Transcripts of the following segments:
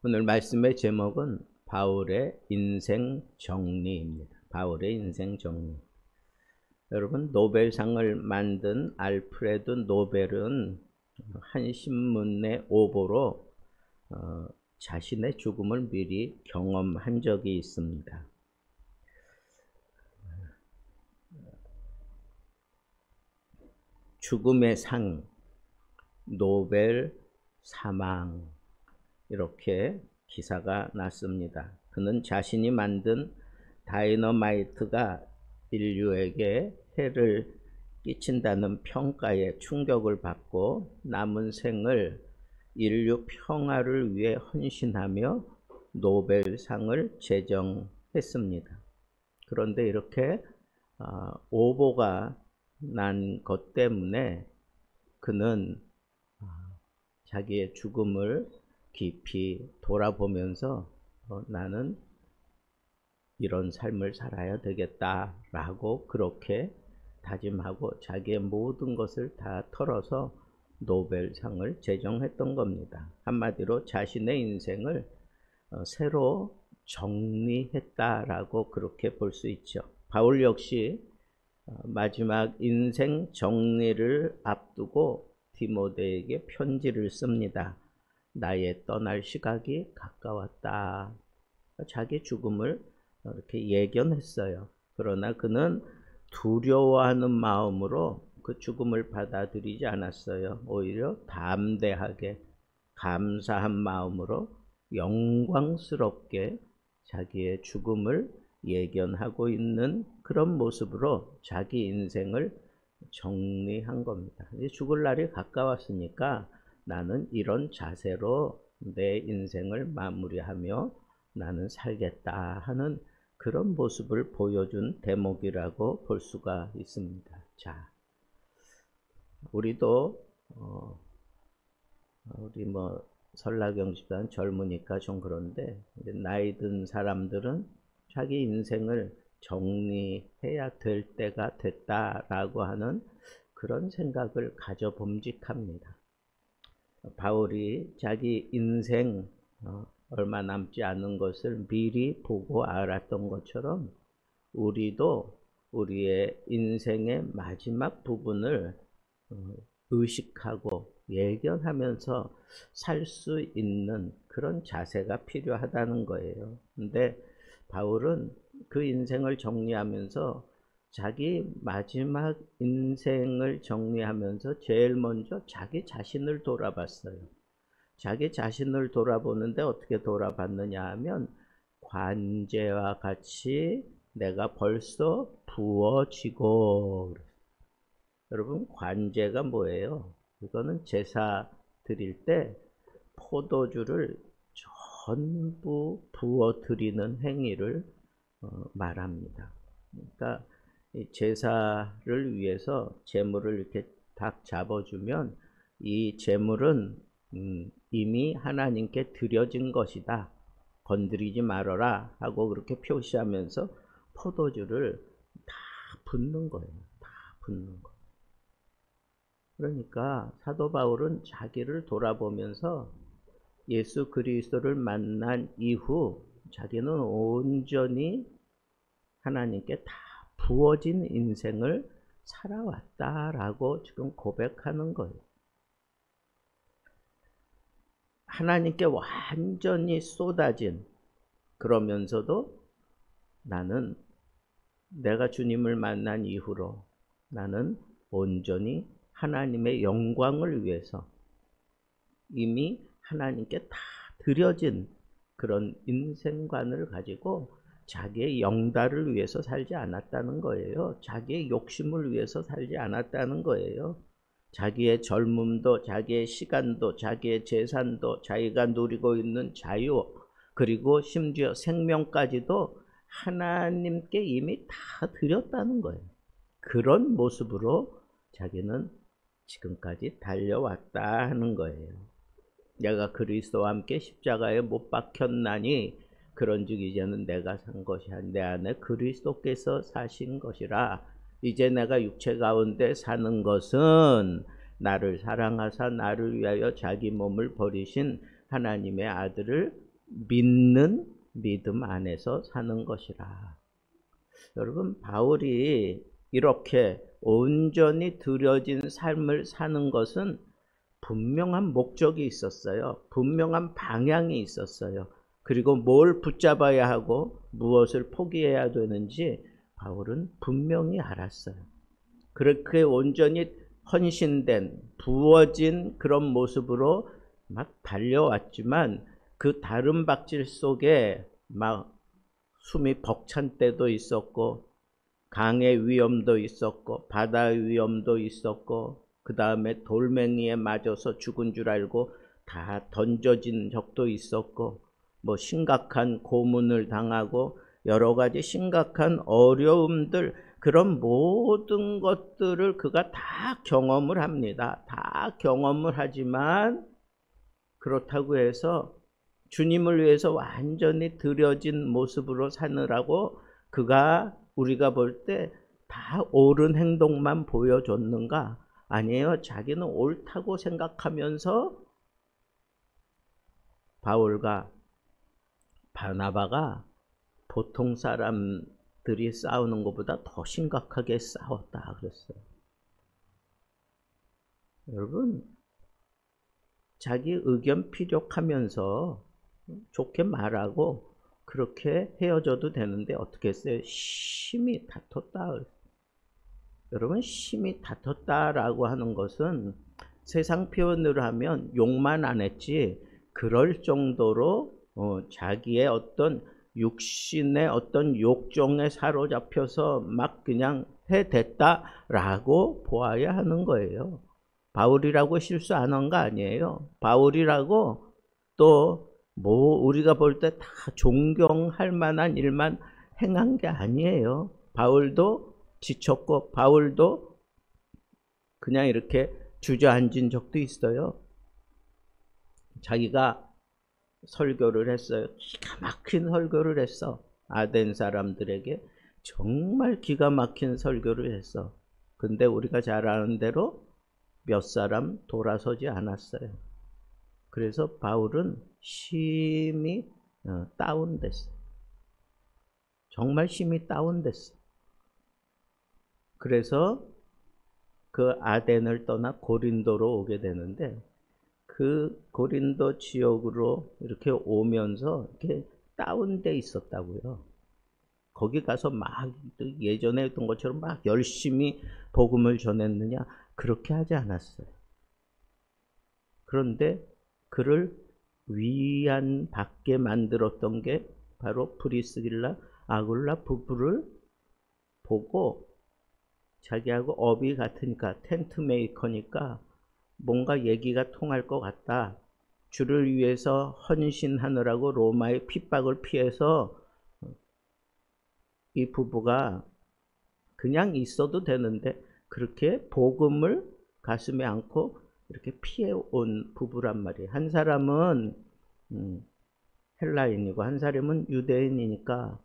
오늘 말씀의 제목은 바울의 인생 정리입니다. 바울의 인생 정리. 여러분, 노벨상을 만든 알프레드 노벨은 한 신문의 오보로 자신의 죽음을 미리 경험한 적이 있습니다. 죽음의 상, 노벨 사망, 이렇게 기사가 났습니다. 그는 자신이 만든 다이너마이트가 인류에게 해를 끼친다는 평가에 충격을 받고 남은 생을 인류 평화를 위해 헌신하며 노벨상을 제정했습니다. 그런데 이렇게 오보가 난 것 때문에 그는 자기의 죽음을 깊이 돌아보면서 나는 이런 삶을 살아야 되겠다라고 그렇게 다짐하고 자기의 모든 것을 다 털어서 노벨상을 제정했던 겁니다. 한마디로 자신의 인생을 새로 정리했다라고 그렇게 볼 수 있죠. 바울 역시 마지막 인생 정리를 앞두고 디모데에게 편지를 씁니다. 나의 떠날 시각이 가까웠다. 자기 죽음을 이렇게 예견했어요. 그러나 그는 두려워하는 마음으로 그 죽음을 받아들이지 않았어요. 오히려 담대하게 감사한 마음으로 영광스럽게 자기의 죽음을 예견하고 있는 그런 모습으로 자기 인생을 정리한 겁니다. 이제 죽을 날이 가까웠으니까 나는 이런 자세로 내 인생을 마무리하며 나는 살겠다 하는 그런 모습을 보여준 대목이라고 볼 수가 있습니다. 자, 우리도 우리 설라경 집단 젊으니까 좀 그런데 나이 든 사람들은 자기 인생을 정리해야 될 때가 됐다라고 하는 그런 생각을 가져봄직합니다. 바울이 자기 인생 얼마 남지 않은 것을 미리 보고 알았던 것처럼 우리도 우리의 인생의 마지막 부분을 의식하고 예견하면서 살 수 있는 그런 자세가 필요하다는 거예요. 근데 바울은 그 인생을 정리하면서 자기 마지막 인생을 정리하면서 제일 먼저 자기 자신을 돌아봤어요. 자기 자신을 돌아보는데 어떻게 돌아봤느냐 하면 관제와 같이 내가 벌써 부어지고. 여러분, 관제가 뭐예요? 이거는 제사 드릴 때 포도주를 전부 부어 드리는 행위를 말합니다. 그러니까 제사를 위해서 제물을 이렇게 딱 잡아주면 이 제물은 이미 하나님께 드려진 것이다. 건드리지 말아라 하고 그렇게 표시하면서 포도주를 다 붓는 거예요. 다 붓는 거. 그러니까 사도 바울은 자기를 돌아보면서 예수 그리스도를 만난 이후 자기는 온전히 하나님께 다 부어진 인생을 살아왔다라고 지금 고백하는 거예요. 하나님께 완전히 쏟아진, 그러면서도 나는 내가 주님을 만난 이후로 나는 온전히 하나님의 영광을 위해서 이미 하나님께 다 드려진 그런 인생관을 가지고 자기의 영달을 위해서 살지 않았다는 거예요. 자기의 욕심을 위해서 살지 않았다는 거예요. 자기의 젊음도, 자기의 시간도, 자기의 재산도, 자기가 누리고 있는 자유, 그리고 심지어 생명까지도 하나님께 이미 다 드렸다는 거예요. 그런 모습으로 자기는 지금까지 달려왔다 하는 거예요. 내가 그리스도와 함께 십자가에 못 박혔나니 그런즉 이제는 내가 산 것이 아니라 내 안에 그리스도께서 사신 것이라. 이제 내가 육체 가운데 사는 것은 나를 사랑하사 나를 위하여 자기 몸을 버리신 하나님의 아들을 믿는 믿음 안에서 사는 것이라. 여러분, 바울이 이렇게 온전히 드려진 삶을 사는 것은 분명한 목적이 있었어요. 분명한 방향이 있었어요. 그리고 뭘 붙잡아야 하고 무엇을 포기해야 되는지 바울은 분명히 알았어요. 그렇게 온전히 헌신된, 부어진 그런 모습으로 막 달려왔지만 그 다른 박질 속에 막 숨이 벅찬 때도 있었고, 강의 위험도 있었고, 바다의 위험도 있었고, 그 다음에 돌멩이에 맞아서 죽은 줄 알고 다 던져진 적도 있었고, 뭐 심각한 고문을 당하고 여러 가지 심각한 어려움들, 그런 모든 것들을 그가 다 경험을 합니다. 다 경험을 하지만 그렇다고 해서 주님을 위해서 완전히 드려진 모습으로 사느라고 그가 우리가 볼 때 다 옳은 행동만 보여줬는가? 아니에요. 자기는 옳다고 생각하면서 바울과 바나바가 보통 사람들이 싸우는 것보다 더 심각하게 싸웠다 그랬어요. 여러분, 자기 의견 피력하면서 좋게 말하고 그렇게 헤어져도 되는데 어떻게 했어요? 심히 다퉜다. 여러분, 심히 다퉜다라고 하는 것은 세상 표현으로 하면 욕만 안 했지, 그럴 정도로 자기의 어떤 육신의 어떤 욕정에 사로잡혀서 막 그냥 해댔다라고 보아야 하는 거예요. 바울이라고 실수 안 한 거 아니에요. 바울이라고 또 뭐 우리가 볼 때 다 존경할 만한 일만 행한 게 아니에요. 바울도 지쳤고 바울도 그냥 이렇게 주저앉은 적도 있어요. 자기가 설교를 했어요. 기가 막힌 설교를 했어. 아덴 사람들에게 정말 기가 막힌 설교를 했어. 근데 우리가 잘 아는 대로 몇 사람 돌아서지 않았어요. 그래서 바울은 심히 다운됐어요. 정말 심히 다운됐어요. 그래서 그 아덴을 떠나 고린도로 오게 되는데, 그 고린도 지역으로 이렇게 오면서 이렇게 다운돼 있었다고요. 거기 가서 막 예전에 했던 것처럼 막 열심히 복음을 전했느냐? 그렇게 하지 않았어요. 그런데 그를 위안받게 만들었던 게 바로 프리스길라 아굴라 부부를 보고, 자기하고 업이 같으니까, 텐트 메이커니까 뭔가 얘기가 통할 것 같다. 주를 위해서 헌신하느라고 로마의 핍박을 피해서 이 부부가 그냥 있어도 되는데 그렇게 복음을 가슴에 안고 이렇게 피해온 부부란 말이에요. 한 사람은 헬라인이고 한 사람은 유대인이니까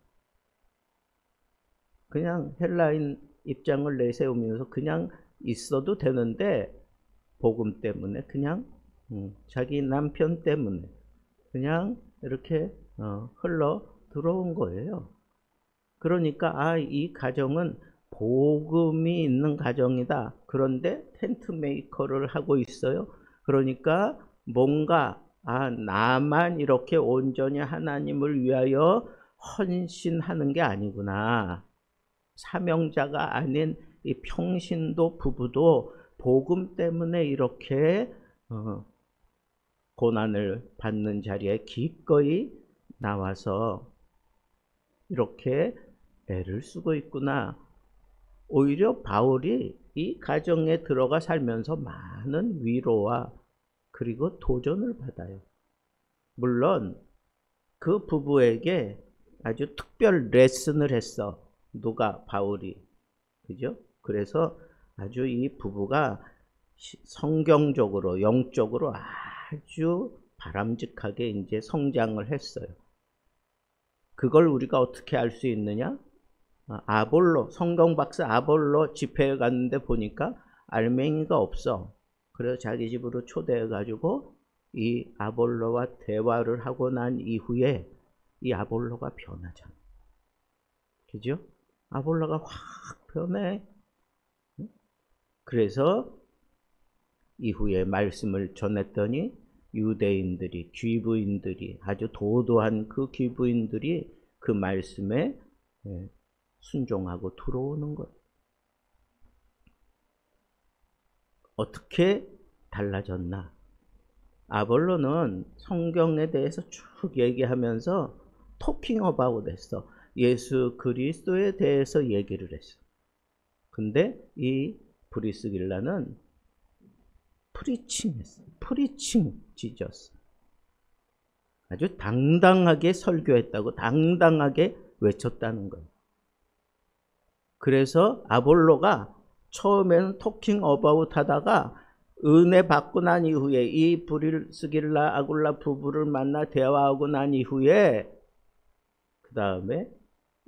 그냥 헬라인 입장을 내세우면서 그냥 있어도 되는데 복음 때문에 그냥 자기 남편 때문에 그냥 이렇게 흘러 들어온 거예요. 그러니까 이 가정은 복음이 있는 가정이다. 그런데 텐트 메이커를 하고 있어요. 그러니까 뭔가 나만 이렇게 온전히 하나님을 위하여 헌신하는 게 아니구나. 사명자가 아닌 이 평신도 부부도 복음 때문에 이렇게 고난을 받는 자리에 기꺼이 나와서 이렇게 애를 쓰고 있구나. 오히려 바울이 이 가정에 들어가 살면서 많은 위로와 그리고 도전을 받아요. 물론 그 부부에게 아주 특별 레슨을 했어. 누가? 바울이. 그죠? 그래서 아주 이 부부가 성경적으로, 영적으로 아주 바람직하게 이제 성장을 했어요. 그걸 우리가 어떻게 알 수 있느냐? 아볼로, 성경 박사 아볼로 집회에 갔는데 보니까 알맹이가 없어. 그래서 자기 집으로 초대해 가지고 이 아볼로와 대화를 하고 난 이후에 이 아볼로가 변하잖아. 그죠? 아볼로가 확 변해. 그래서 이후에 말씀을 전했더니 유대인들이, 귀부인들이, 아주 도도한 그 귀부인들이 그 말씀에 순종하고 들어오는 거예요. 어떻게 달라졌나? 아볼로는 성경에 대해서 쭉 얘기하면서 토킹 어바웃 했어. 예수 그리스도에 대해서 얘기를 했어. 근데 이 브리스길라는 프리칭했어. 프리칭 지졌어. 아주 당당하게 설교했다고, 당당하게 외쳤다는 거예요. 그래서 아볼로가 처음에는 토킹 어바웃 하다가 은혜 받고 난 이후에 이 브리스길라 아굴라 부부를 만나 대화하고 난 이후에 그 다음에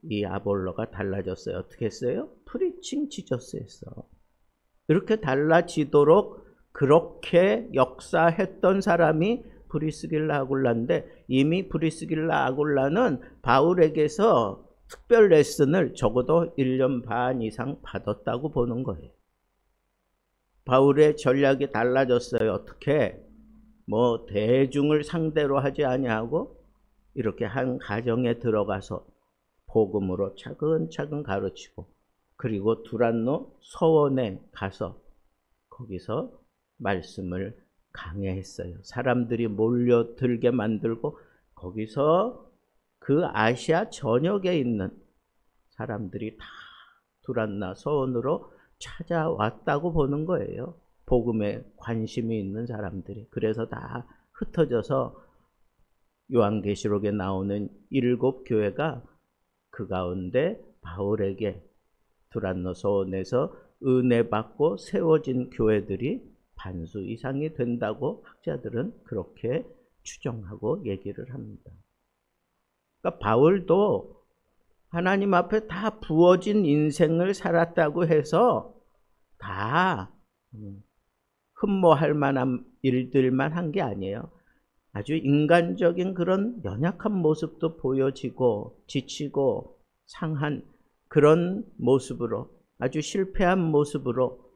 이 아볼로가 달라졌어요. 어떻게 했어요? 프리칭 지저스 했어. 이렇게 달라지도록 그렇게 역사했던 사람이 브리스길라 아굴라인데, 이미 브리스길라 아굴라는 바울에게서 특별 레슨을 적어도 1년 반 이상 받았다고 보는 거예요. 바울의 전략이 달라졌어요. 어떻게? 뭐 대중을 상대로 하지 아니하고 이렇게 한 가정에 들어가서 복음으로 차근차근 가르치고, 그리고 두란노 서원에 가서 거기서 말씀을 강해했어요. 사람들이 몰려들게 만들고 거기서 그 아시아 전역에 있는 사람들이 다 두란나 서원으로 찾아왔다고 보는 거예요. 복음에 관심이 있는 사람들이. 그래서 다 흩어져서 요한계시록에 나오는 7 교회가 그 가운데 바울에게 두란노 서원에서 은혜 받고 세워진 교회들이 반수 이상이 된다고 학자들은 그렇게 추정하고 얘기를 합니다. 그러니까 바울도 하나님 앞에 다 부어진 인생을 살았다고 해서 다 흠모할 만한 일들만 한 게 아니에요. 아주 인간적인 그런 연약한 모습도 보여지고 지치고 상한 그런 모습으로, 아주 실패한 모습으로,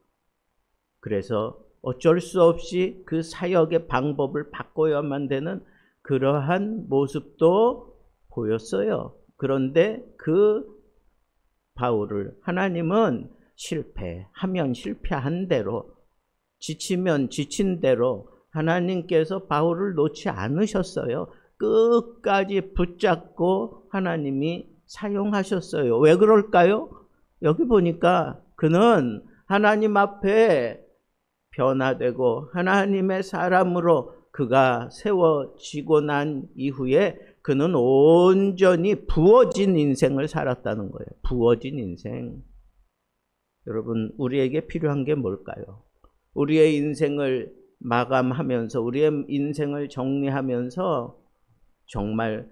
그래서 어쩔 수 없이 그 사역의 방법을 바꿔야만 되는 그러한 모습도 보였어요. 그런데 그 바울을 하나님은 실패하면 실패한 대로, 지치면 지친 대로 하나님께서 바울을 놓지 않으셨어요. 끝까지 붙잡고 하나님이 사용하셨어요. 왜 그럴까요? 여기 보니까 그는 하나님 앞에 변화되고 하나님의 사람으로 그가 세워지고 난 이후에 그는 온전히 부어진 인생을 살았다는 거예요. 부어진 인생. 여러분, 우리에게 필요한 게 뭘까요? 우리의 인생을 마감하면서, 우리의 인생을 정리하면서 정말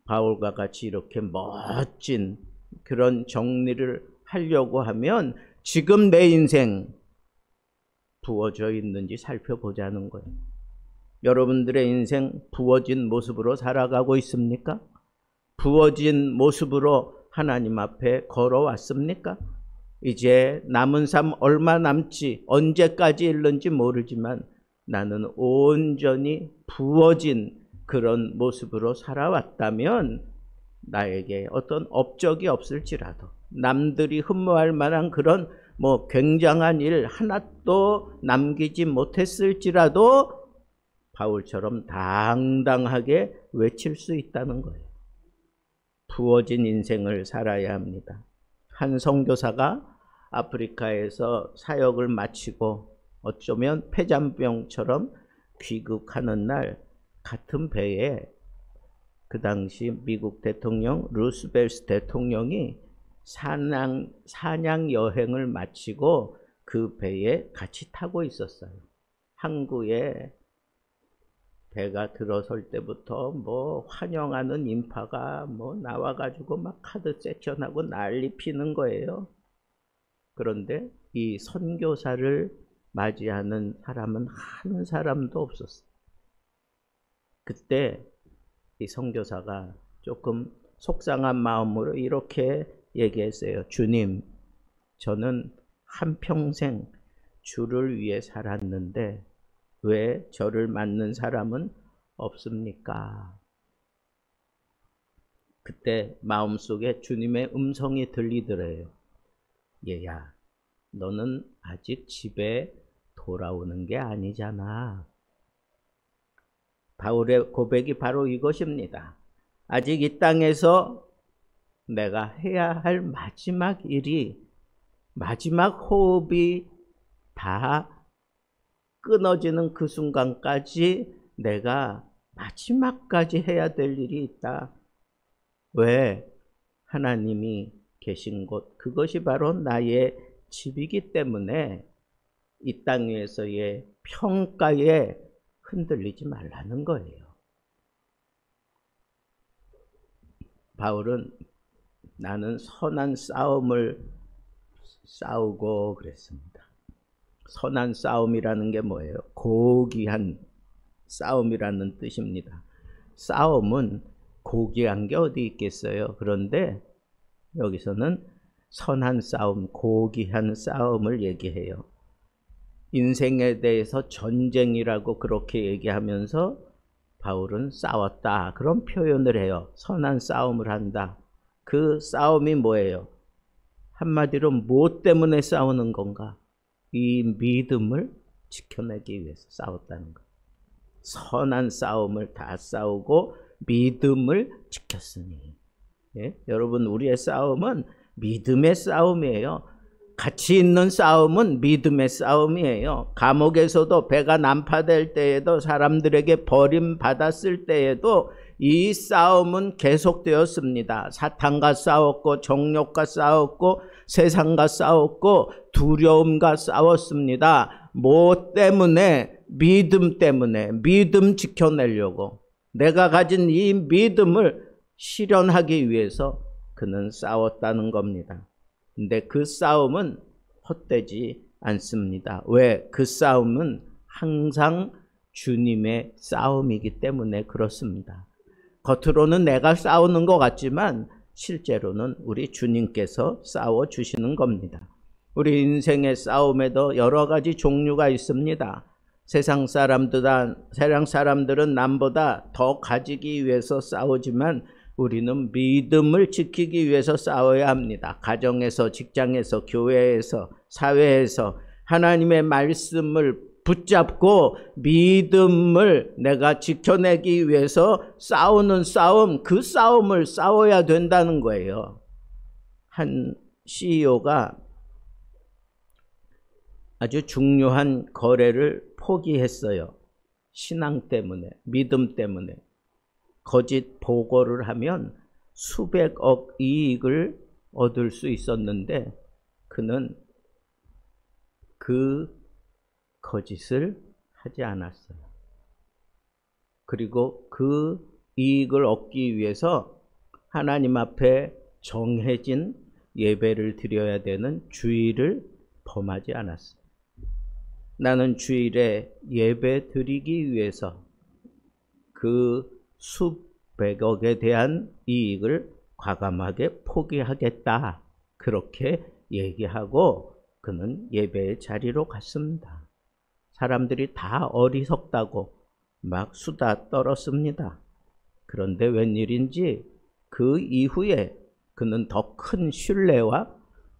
바울과 같이 이렇게 멋진 그런 정리를 하려고 하면 지금 내 인생 부어져 있는지 살펴보자는 거예요. 여러분들의 인생 부어진 모습으로 살아가고 있습니까? 부어진 모습으로 하나님 앞에 걸어왔습니까? 이제 남은 삶 얼마 남지, 언제까지 일는지 모르지만 나는 온전히 부어진 그런 모습으로 살아왔다면 나에게 어떤 업적이 없을지라도, 남들이 흠모할 만한 그런 뭐 굉장한 일 하나도 남기지 못했을지라도 바울처럼 당당하게 외칠 수 있다는 거예요. 부어진 인생을 살아야 합니다. 한 선교사가 아프리카에서 사역을 마치고 어쩌면 폐잔병처럼 귀국하는 날, 같은 배에 그 당시 미국 대통령 루스벨트 대통령이 사냥 여행을 마치고 그 배에 같이 타고 있었어요. 항구에 배가 들어설 때부터 뭐 환영하는 인파가 뭐 나와가지고 막 카드 세션하고 난리 피는 거예요. 그런데 이 선교사를 맞이하는 사람은 한 사람도 없었어요. 그때 이 선교사가 조금 속상한 마음으로 이렇게 얘기했어요. 주님, 저는 한평생 주를 위해 살았는데 왜 저를 맞는 사람은 없습니까? 그때 마음속에 주님의 음성이 들리더래요. 얘야, 너는 아직 집에 돌아오는 게 아니잖아. 바울의 고백이 바로 이것입니다. 아직 이 땅에서 내가 해야 할 마지막 일이, 마지막 호흡이 다 끊어지는 그 순간까지 내가 마지막까지 해야 될 일이 있다. 왜? 하나님이 계신 곳, 그것이 바로 나의 집이기 때문에 이 땅 위에서의 평가에 흔들리지 말라는 거예요. 바울은 나는 선한 싸움을 싸우고 그랬습니다. 선한 싸움이라는 게 뭐예요? 고귀한 싸움이라는 뜻입니다. 싸움은 고귀한 게 어디 있겠어요? 그런데 여기서는 선한 싸움, 고귀한 싸움을 얘기해요. 인생에 대해서 전쟁이라고 그렇게 얘기하면서 바울은 싸웠다, 그런 표현을 해요. 선한 싸움을 한다. 그 싸움이 뭐예요? 한마디로 무엇 때문에 싸우는 건가? 이 믿음을 지켜내기 위해서 싸웠다는 것. 선한 싸움을 다 싸우고 믿음을 지켰으니. 예? 여러분, 우리의 싸움은 믿음의 싸움이에요. 가치 있는 싸움은 믿음의 싸움이에요. 감옥에서도 배가 난파될 때에도, 사람들에게 버림받았을 때에도 이 싸움은 계속되었습니다. 사탄과 싸웠고, 정욕과 싸웠고, 세상과 싸웠고, 두려움과 싸웠습니다. 뭐 때문에? 믿음 때문에. 믿음 지켜내려고. 내가 가진 이 믿음을 실현하기 위해서 그는 싸웠다는 겁니다. 근데 그 싸움은 헛되지 않습니다. 왜? 그 싸움은 항상 주님의 싸움이기 때문에 그렇습니다. 겉으로는 내가 싸우는 것 같지만 실제로는 우리 주님께서 싸워주시는 겁니다. 우리 인생의 싸움에도 여러 가지 종류가 있습니다. 세상 사람들은 남보다 더 가지기 위해서 싸우지만 우리는 믿음을 지키기 위해서 싸워야 합니다. 가정에서, 직장에서, 교회에서, 사회에서 하나님의 말씀을 붙잡고 믿음을 내가 지켜내기 위해서 싸우는 싸움, 그 싸움을 싸워야 된다는 거예요. 한 CEO가 아주 중요한 거래를 포기했어요. 신앙 때문에, 믿음 때문에. 거짓 보고를 하면 수백억 이익을 얻을 수 있었는데 그는 그 거짓을 하지 않았어요. 그리고 그 이익을 얻기 위해서 하나님 앞에 정해진 예배를 드려야 되는 주일을 범하지 않았어요. 나는 주일에 예배 드리기 위해서 그 수백억에 대한 이익을 과감하게 포기하겠다, 그렇게 얘기하고 그는 예배의 자리로 갔습니다. 사람들이 다 어리석다고 막 수다 떨었습니다. 그런데 웬일인지 그 이후에 그는 더 큰 신뢰와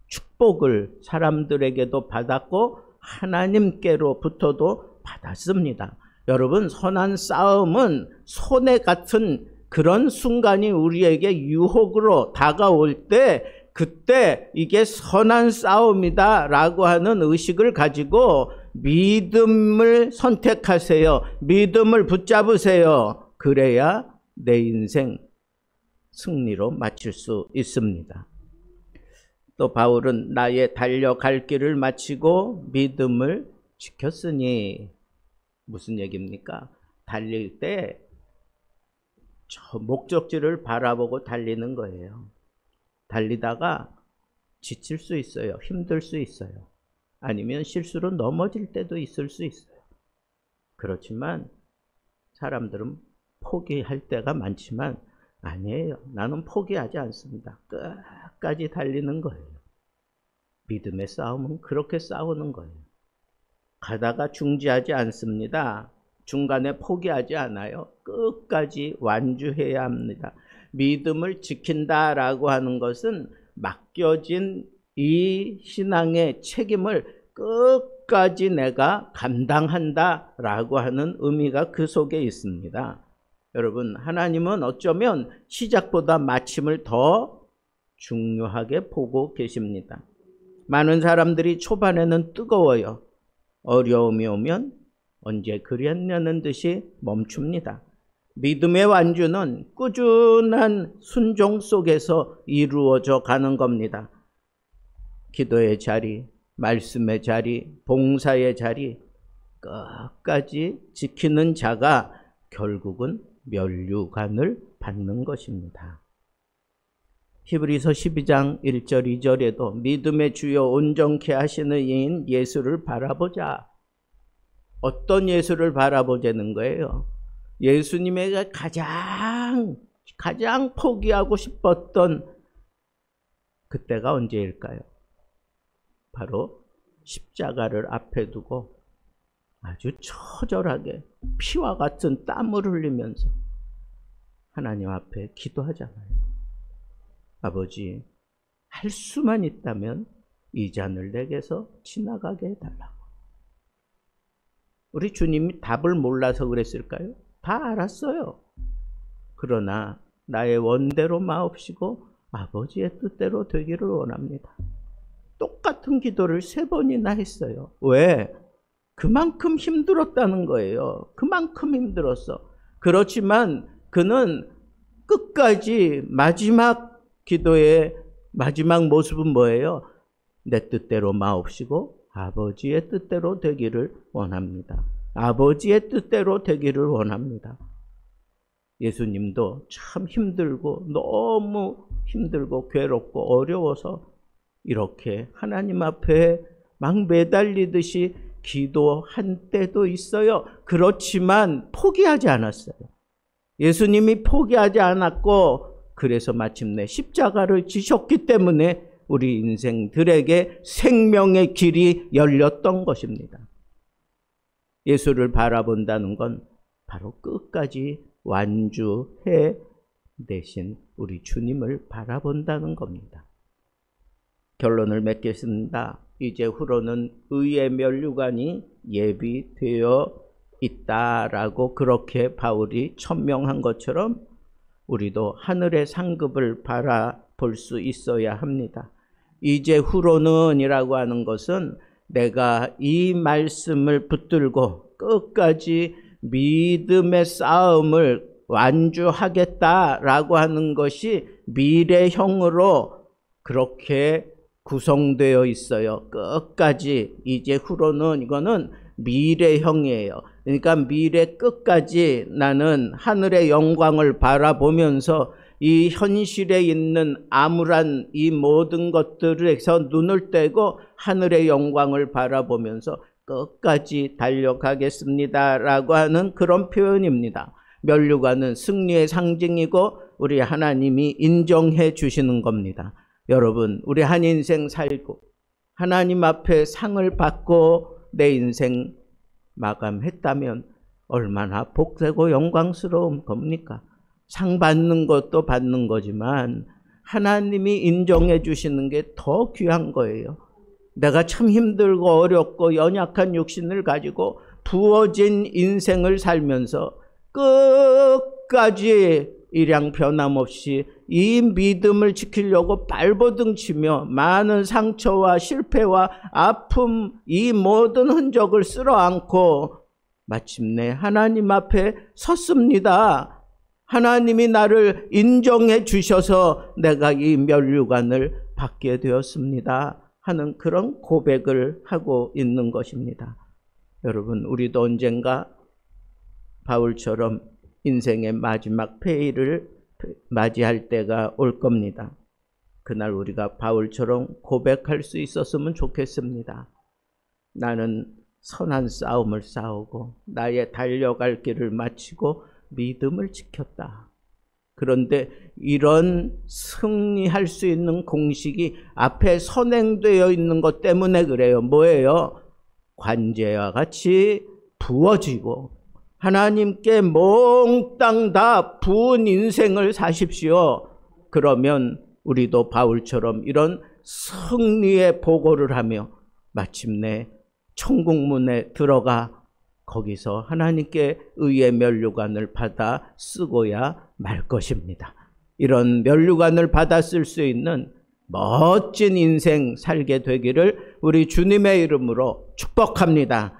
축복을 사람들에게도 받았고 하나님께로부터도 받았습니다. 여러분, 선한 싸움은 손해 같은 그런 순간이 우리에게 유혹으로 다가올 때, 그때 이게 선한 싸움이다 라고 하는 의식을 가지고 믿음을 선택하세요. 믿음을 붙잡으세요. 그래야 내 인생 승리로 마칠 수 있습니다. 또 바울은 나의 달려갈 길을 마치고 믿음을 지켰으니, 무슨 얘기입니까? 달릴 때 저 목적지를 바라보고 달리는 거예요. 달리다가 지칠 수 있어요. 힘들 수 있어요. 아니면 실수로 넘어질 때도 있을 수 있어요. 그렇지만 사람들은 포기할 때가 많지만 아니에요. 나는 포기하지 않습니다. 끝까지 달리는 거예요. 믿음의 싸움은 그렇게 싸우는 거예요. 가다가 중지하지 않습니다. 중간에 포기하지 않아요. 끝까지 완주해야 합니다. 믿음을 지킨다라고 하는 것은 맡겨진 이 신앙의 책임을 끝까지 내가 감당한다라고 하는 의미가 그 속에 있습니다. 여러분, 하나님은 어쩌면 시작보다 마침을 더 중요하게 보고 계십니다. 많은 사람들이 초반에는 뜨거워요. 어려움이 오면 언제 그랬냐는 듯이 멈춥니다. 믿음의 완주는 꾸준한 순종 속에서 이루어져 가는 겁니다. 기도의 자리, 말씀의 자리, 봉사의 자리 끝까지 지키는 자가 결국은 면류관을 받는 것입니다. 히브리서 12장 1절 2절에도 믿음의 주요 온전케 하시는 이인 예수를 바라보자. 어떤 예수를 바라보자는 거예요? 예수님에게 가장 포기하고 싶었던 그때가 언제일까요? 바로 십자가를 앞에 두고 아주 처절하게 피와 같은 땀을 흘리면서 하나님 앞에 기도하잖아요. 아버지, 할 수만 있다면 이 잔을 내게서 지나가게 해달라고. 우리 주님이 답을 몰라서 그랬을까요? 다 알았어요. 그러나 나의 원대로 마옵시고 아버지의 뜻대로 되기를 원합니다. 똑같은 기도를 3번이나 했어요. 왜? 그만큼 힘들었다는 거예요. 그만큼 힘들었어. 그렇지만 그는 끝까지 마지막 기도의 마지막 모습은 뭐예요? 내 뜻대로 마옵시고 아버지의 뜻대로 되기를 원합니다. 아버지의 뜻대로 되기를 원합니다. 예수님도 참 힘들고 너무 힘들고 괴롭고 어려워서 이렇게 하나님 앞에 막 매달리듯이 기도한 때도 있어요. 그렇지만 포기하지 않았어요. 예수님이 포기하지 않았고 그래서 마침내 십자가를 지셨기 때문에 우리 인생들에게 생명의 길이 열렸던 것입니다. 예수를 바라본다는 건 바로 끝까지 완주해 내신 우리 주님을 바라본다는 겁니다. 결론을 맺겠습니다. 이제 후로는 의의 면류관이 예비되어 있다라고 그렇게 바울이 천명한 것처럼 우리도 하늘의 상급을 바라볼 수 있어야 합니다. 이제 후로는 이라고 하는 것은 내가 이 말씀을 붙들고 끝까지 믿음의 싸움을 완주하겠다라고 하는 것이 미래형으로 그렇게 구성되어 있어요. 끝까지 이제 후로는 이거는 미래형이에요. 그러니까 미래 끝까지 나는 하늘의 영광을 바라보면서 이 현실에 있는 암울한 이 모든 것들에서 눈을 떼고 하늘의 영광을 바라보면서 끝까지 달려가겠습니다 라고 하는 그런 표현입니다. 면류관은 승리의 상징이고 우리 하나님이 인정해 주시는 겁니다. 여러분, 우리 한 인생 살고 하나님 앞에 상을 받고 내 인생 마감했다면 얼마나 복되고 영광스러운 겁니까? 상 받는 것도 받는 거지만 하나님이 인정해 주시는 게 더 귀한 거예요. 내가 참 힘들고 어렵고 연약한 육신을 가지고 부어진 인생을 살면서 끝까지 일양 변함없이 이 믿음을 지키려고 발버둥치며 많은 상처와 실패와 아픔 이 모든 흔적을 쓸어안고 마침내 하나님 앞에 섰습니다. 하나님이 나를 인정해 주셔서 내가 이 면류관을 받게 되었습니다 하는 그런 고백을 하고 있는 것입니다. 여러분, 우리도 언젠가 바울처럼 인생의 마지막 회의를 맞이할 때가 올 겁니다. 그날 우리가 바울처럼 고백할 수 있었으면 좋겠습니다. 나는 선한 싸움을 싸우고 나의 달려갈 길을 마치고 믿음을 지켰다. 그런데 이런 승리할 수 있는 공식이 앞에 선행되어 있는 것 때문에 그래요. 뭐예요? 관제와 같이 부어지고 하나님께 몽땅 다 부은 인생을 사십시오. 그러면 우리도 바울처럼 이런 승리의 보고를 하며 마침내 천국문에 들어가 거기서 하나님께 의의 면류관을 받아 쓰고야 말 것입니다. 이런 면류관을 받아 쓸 수 있는 멋진 인생 살게 되기를 우리 주님의 이름으로 축복합니다.